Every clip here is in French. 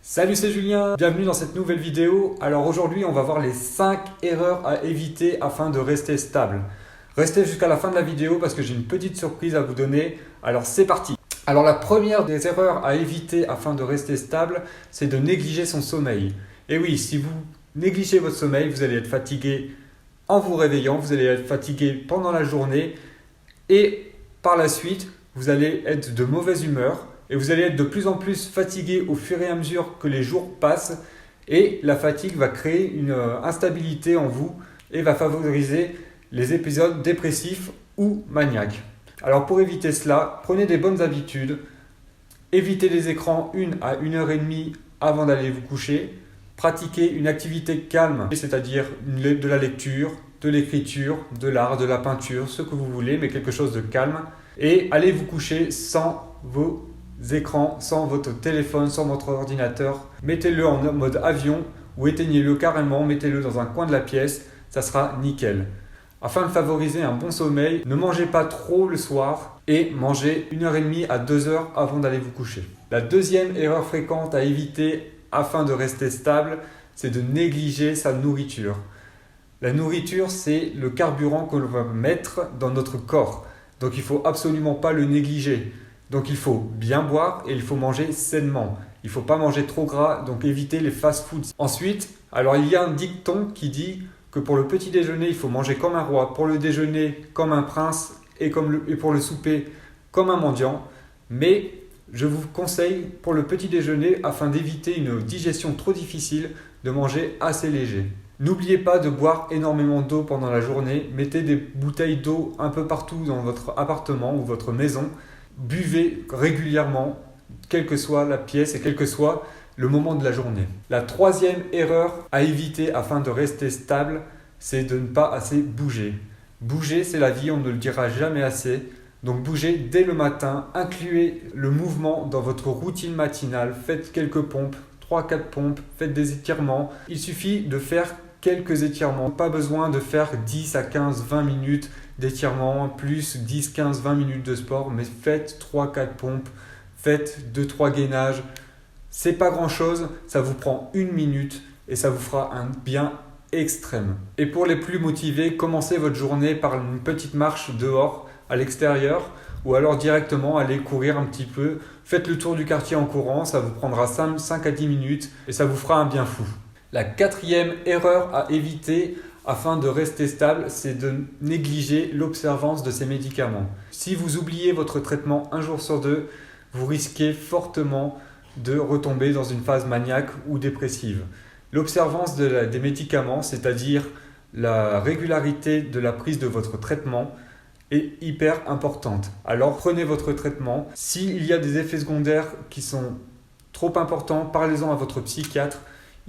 Salut, c'est Julien, bienvenue dans cette nouvelle vidéo. Alors aujourd'hui, on va voir les 5 erreurs à éviter afin de rester stable. Restez jusqu'à la fin de la vidéo parce que j'ai une petite surprise à vous donner. Alors c'est parti. Alors la première des erreurs à éviter afin de rester stable, c'est de négliger son sommeil. Et oui, si vous négligez votre sommeil, vous allez être fatigué en vous réveillant, vous allez être fatigué pendant la journée et par la suite, vous allez être de mauvaise humeur. Et vous allez être de plus en plus fatigué au fur et à mesure que les jours passent et la fatigue va créer une instabilité en vous et va favoriser les épisodes dépressifs ou maniaques. Alors pour éviter cela, prenez des bonnes habitudes, évitez les écrans 1 à 1h30 avant d'aller vous coucher, pratiquez une activité calme, c'est-à-dire de la lecture, de l'écriture, de l'art, de la peinture, ce que vous voulez, mais quelque chose de calme et allez vous coucher sans vos écrans, sans votre téléphone, sans votre ordinateur. Mettez-le en mode avion ou éteignez-le carrément, mettez-le dans un coin de la pièce, ça sera nickel. Afin de favoriser un bon sommeil, ne mangez pas trop le soir et mangez 1h30 à 2h avant d'aller vous coucher. La deuxième erreur fréquente à éviter afin de rester stable, c'est de négliger sa nourriture. La nourriture, c'est le carburant que l'on va mettre dans notre corps. Donc il ne faut absolument pas le négliger. Donc il faut bien boire et il faut manger sainement. Il ne faut pas manger trop gras, donc évitez les fast-foods. Ensuite, alors il y a un dicton qui dit que pour le petit déjeuner, il faut manger comme un roi, pour le déjeuner comme un prince et pour le souper comme un mendiant. Mais je vous conseille pour le petit déjeuner, afin d'éviter une digestion trop difficile, de manger assez léger. N'oubliez pas de boire énormément d'eau pendant la journée. Mettez des bouteilles d'eau un peu partout dans votre appartement ou votre maison. Buvez régulièrement, quelle que soit la pièce et quel que soit le moment de la journée. La troisième erreur à éviter afin de rester stable, c'est de ne pas assez bouger. Bouger, c'est la vie, on ne le dira jamais assez. Donc bougez dès le matin, incluez le mouvement dans votre routine matinale. Faites quelques pompes, 3-4 pompes, faites des étirements. Il suffit de faire quelques étirements. Pas besoin de faire 10 à 15, 20 minutes d'étirement, plus 10, 15, 20 minutes de sport, mais faites 3-4 pompes, faites 2-3 gainages. C'est pas grand chose, ça vous prend 1 minute et ça vous fera un bien extrême. Et pour les plus motivés, commencez votre journée par une petite marche dehors, à l'extérieur, ou alors directement aller courir un petit peu. Faites le tour du quartier en courant, ça vous prendra 5 à 10 minutes et ça vous fera un bien fou. La quatrième erreur à éviter afin de rester stable, c'est de négliger l'observance de ces médicaments. Si vous oubliez votre traitement un jour sur deux, vous risquez fortement de retomber dans une phase maniaque ou dépressive. L'observance des médicaments, c'est-à-dire la régularité de la prise de votre traitement, est hyper importante. Alors prenez votre traitement. S'il y a des effets secondaires qui sont trop importants, parlez-en à votre psychiatre.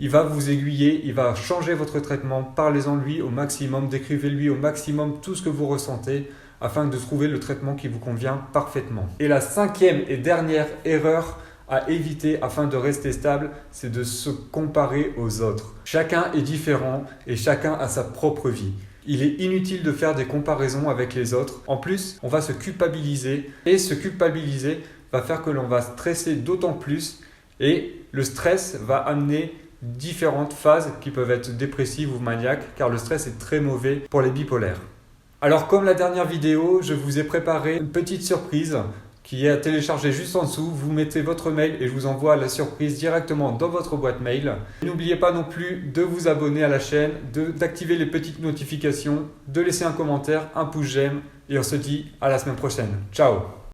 Il va vous aiguiller, il va changer votre traitement, parlez-en lui au maximum, décrivez-lui au maximum tout ce que vous ressentez afin de trouver le traitement qui vous convient parfaitement. Et la cinquième et dernière erreur à éviter afin de rester stable, c'est de se comparer aux autres. Chacun est différent et chacun a sa propre vie. Il est inutile de faire des comparaisons avec les autres. En plus, on va se culpabiliser et se culpabiliser va faire que l'on va stresser d'autant plus et le stress va amener différentes phases qui peuvent être dépressives ou maniaques car le stress est très mauvais pour les bipolaires. Alors comme la dernière vidéo, je vous ai préparé une petite surprise qui est à télécharger juste en dessous. Vous mettez votre mail et je vous envoie la surprise directement dans votre boîte mail. N'oubliez pas non plus de vous abonner à la chaîne, d'activer les petites notifications, de laisser un commentaire, un pouce j'aime et on se dit à la semaine prochaine. Ciao!